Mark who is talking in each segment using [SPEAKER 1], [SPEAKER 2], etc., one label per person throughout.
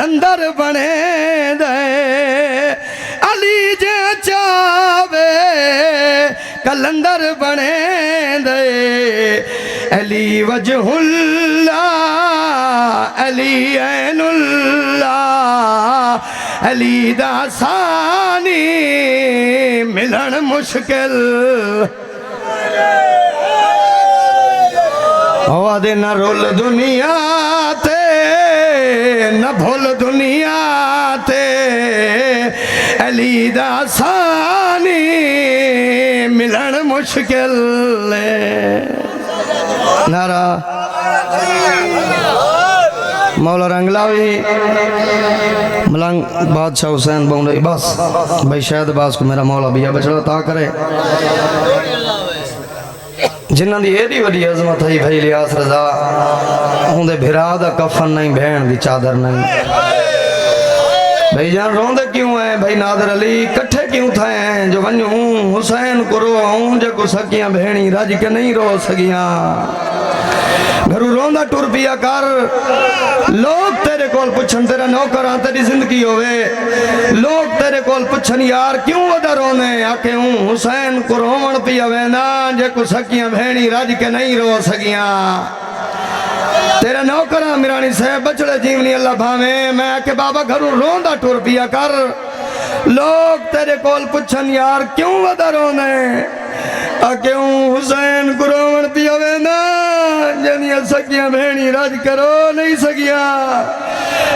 [SPEAKER 1] कलंदर बने दे अली जे चावे कलंदर बने दे अली वजहुल्ला अली ऐनुल्ला अली दा सानी मिलन मुश्किल हवा दे न रोल दुनिया ते न भूल दुनिया ते अली दा सानी मिलन मुश्किल नारा मौला रंगलावी मलंग बादशाह हुसैन बोंडे बस भाई शायद बास को मेरा मौला भैया बचड़ा ता करे जिन्हां दी एडी वड्डी अजमत है भाई लियास रजा उंदे भिरा दा कफन नहीं भेण दी चादर नहीं भाई जान रोंदे क्यों है भाई नादर अली कट्ठे क्यों थे जो वन्यू हुसैन को रो जे को सकियां भेणी रज के नहीं रो सकियां घरू रोंदा टुर पिया कर लोग तेरे कोल पुछन तेरा नौकर तेरी जिंदगी होवे लोग तेरे कोल पुछन यार क्यों वदा रोने आके हूं हुसैन को रोवण पिया वेना जे को सकियां भेणी रज के नहीं रो सकियां तेरा नौकरा मिरानी साहब बचड़े जीवनी अल्लाह भावे मैं आके बाबा घरू रोंदा टुर पिया कर लोग तेरे कोल पुछन यार क्यों वदा रोने आके हूं हुसैन को रोवण पिया वेना जनिया सकियां भेणी राज करो नहीं सकिया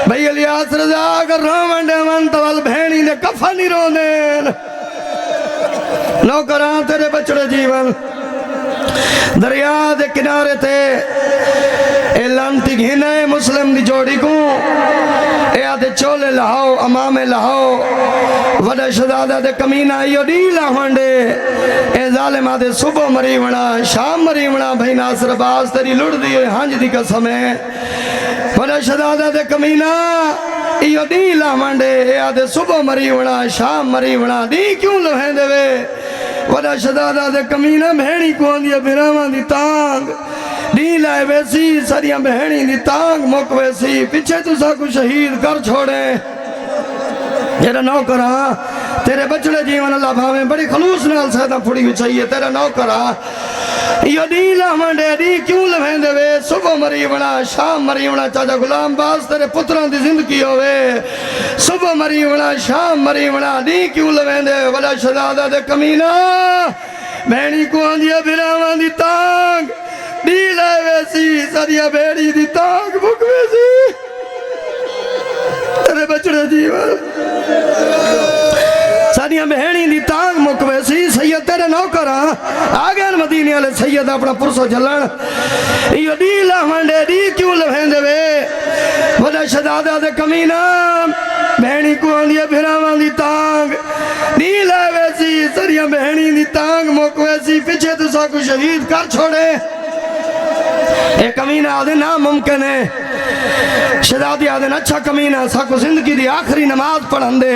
[SPEAKER 1] भाई इलियास रजा अगर रोवण देवन तवल भेणी ने कफा नहीं रोने नौकरा तेरे बचड़े जीवन दरिया दे किनारे ते ए लांती घिने मुस्लिम दी जोड़ी को ए आदे चोले लहाओ अमामे लहाओ वडा शहजादा दे कमीना यो डी लावंडे ए जालिम आदे सुबह मरीवना शाम मरीवना भाई नासर बाज तेरी लुड़ दी हांज दी कसम है वडा शहजादा दे कमीना यो डी लावंडे ए आदे सुबह मरीवना शाम मरीवना दी क्यों लोहेंदे वे वडा शहजादा दे कमीना भेणी को आंदी बिरावां दी तांग डी लाए वैसी सरिया बहनी दी तांग मुक वैसी पीछे तुसा को शहीद कर छोड़े तेरा नौकरा तेरे बचड़े जीवन अल्लाह भावे बड़ी खलूस नाल सदा फुड़ी हुई चाहिए तेरा नौकरा यो डी लावंडे डी क्यों लवेंदे वे सुबह मरीवना शाम मरीवना चाचा गुलाम बास तेरे पुत्रां दी जिंदगी होवे सुबह मरीवना शाम मरीवना डी क्यों लवेंदे वला शहजादा दे कमीना बहनी को आंदिया बिरावां दी तांग डी लाए वैसी सरिया बेड़ी दी तांग मुक वैसी तेरे बचड़े जीवन सारिया बहनी दी तांग मुक वैसी सैयद तेरे नौकर आ गए मदीने वाले सैयद अपना पुरसो झलन यो डी लावंडे डी क्यों लवेंदे वे वदा शहजादा दे कमीना बहनी को आंदिया भिरावां दी तांग डी लाए वैसी सरिया बहनी दी तांग मुक वैसी पीछे तुसा को शहीद कर छोड़े एक कमीना आदे ना मुमकिन है शहजादी आदे अच्छा कमीना साको जिंदगी दी आखिरी नमाज पढ़न दे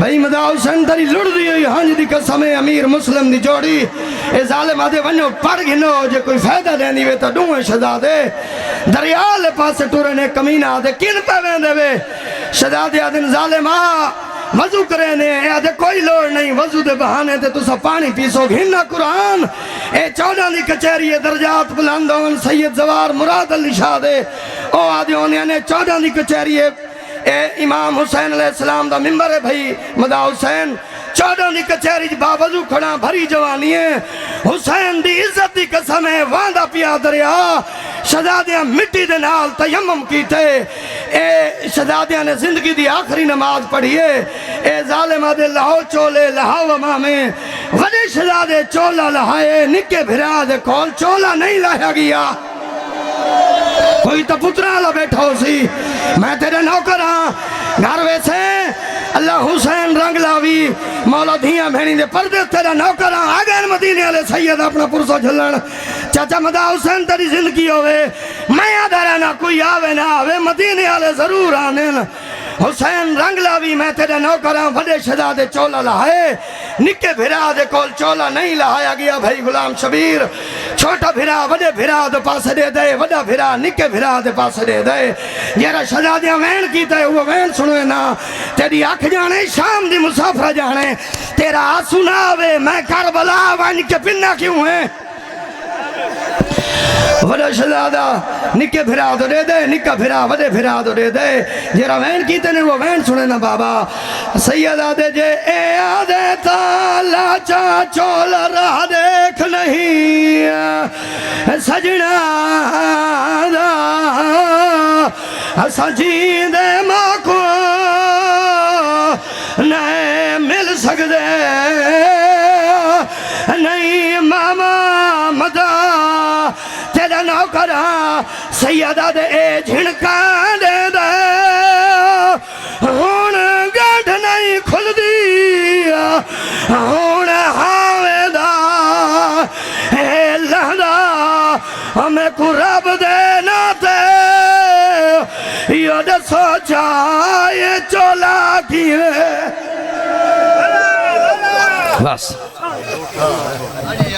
[SPEAKER 1] भाई मदा हुसैन तेरी लुड़ दी हुई हांज दी कसम है अमीर मुस्लिम दी जोड़ी ए जालिम आदे वनो पढ़ गिनो जे कोई फायदा देनी वे तो दूए शहजादे दरिया ले पासे टुरने कमीना आदे किन पे वेंदे वे शहजादी आदे जालिमा वजू करे ने आदे कोई लोड़ नहीं वजू दे बहाने ते तुसा पानी पीसो घिना कुरान ए 14 दी कचहरी दर्जात बुलंद होन सैयद जवार मुराद अली शाह दे ओ आदे ओने ने 14 दी कचहरी ए इमाम हुसैन अलैहिस्सलाम दा मिंबर है भाई मदा हुसैन 14 दी कचहरी बावजू खड़ा भरी जवानी है हुसैन दी इज्जत दी कसम है वांदा पिया दरिया शहजादियां मिट्टी दे नाल तयम्मुम कीते ए शहजादियां ने जिंदगी दी आखिरी नमाज पढ़ी है ए जालिमा दे लाओ चोले लहाओ अमामे वडे शहजादे चोला लहाए निके भिरा दे कोल चोला नहीं लाया गया कोई तो पुत्रा ला बैठा सी मैं तेरे नौकर हाँ घर वैसे अल्लाह हुसैन रंग लावी मौला धिया भेणी दे पर्दे तेरा नौकर हाँ आ गए मदीने वाले सैयद अपना पुरसो झलन चाचा मदा हुसैन तेरी जिंदगी होवे मैं आधा रहना कोई आवे ना आवे मदीने वाले जरूर आने حسین رنگ لاوی میں تیرے نوکراں وڈے شہزادے چولا لہائے نکے بھرا دے کول چولا نہیں لہایا گیا بھائی غلام شبیر چھوٹا بھرا وڈے بھرا دے پاس دے دے وڈا بھرا نکے بھرا دے پاس دے دے جیرا شہزادیاں وین کیتا ہے وہ وین سنوے نا تیری آنکھ جانے شام دی مسافر جانے تیرا سناوے میں کربلا وان کے پنہ کیوں ہے وڈا شہزادہ نکے بھرا دو دے دے نکا بھرا وڈے بھرا دو دے دے جیرا وین کیتے نے وہ وین سنے نا بابا سیدہ دے جے اے آدھے تالا چا چول راہ دیکھ نہیں سجنا دا سجین دے ماں کو نئے مل سکدے نہیں ماما مدا تیرا نوکرا سیدہ دے اے جھنکان دے دے ہون گاڑھ نہیں کھل دیا ہون ہاوے دا اے لہدا ہمیں کو رب دینا تے یہ دے سوچا یہ چولا کیے بس